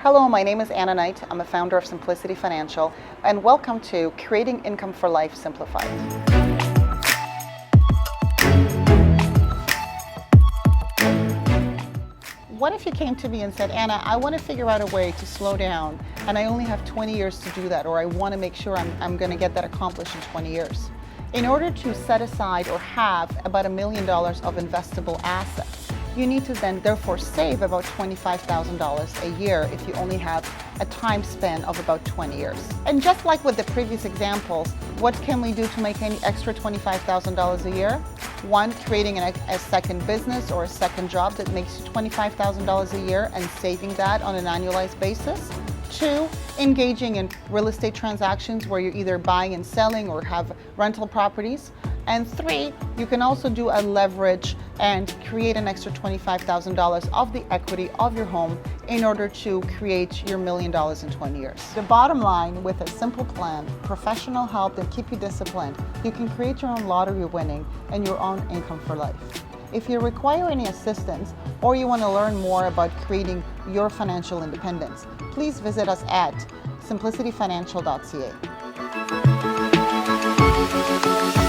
Hello, my name is Anna Knight. I'm a founder of Simplicity Financial, and welcome to Creating Income for Life Simplified. What if you came to me and said, Anna, I want to figure out a way to slow down, and I only have 20 years to do that, or I want to make sure I'm going to get that accomplished in 20 years. In order to set aside or have about $1 million of investable assets, you need to then therefore save about $25,000 a year if you only have a time span of about 20 years. And just like with the previous examples, what can we do to make any extra $25,000 a year? One, creating a second business or a second job that makes you $25,000 a year and saving that on an annualized basis. Two, engaging in real estate transactions where you're either buying and selling or have rental properties. And three, you can also do a leverage and create an extra $25,000 of the equity of your home in order to create your $1 million in 20 years. The bottom line, with a simple plan, professional help that keep you disciplined, you can create your own lottery winning and your own income for life. If you require any assistance or you want to learn more about creating your financial independence, please visit us at simplicityfinancial.ca.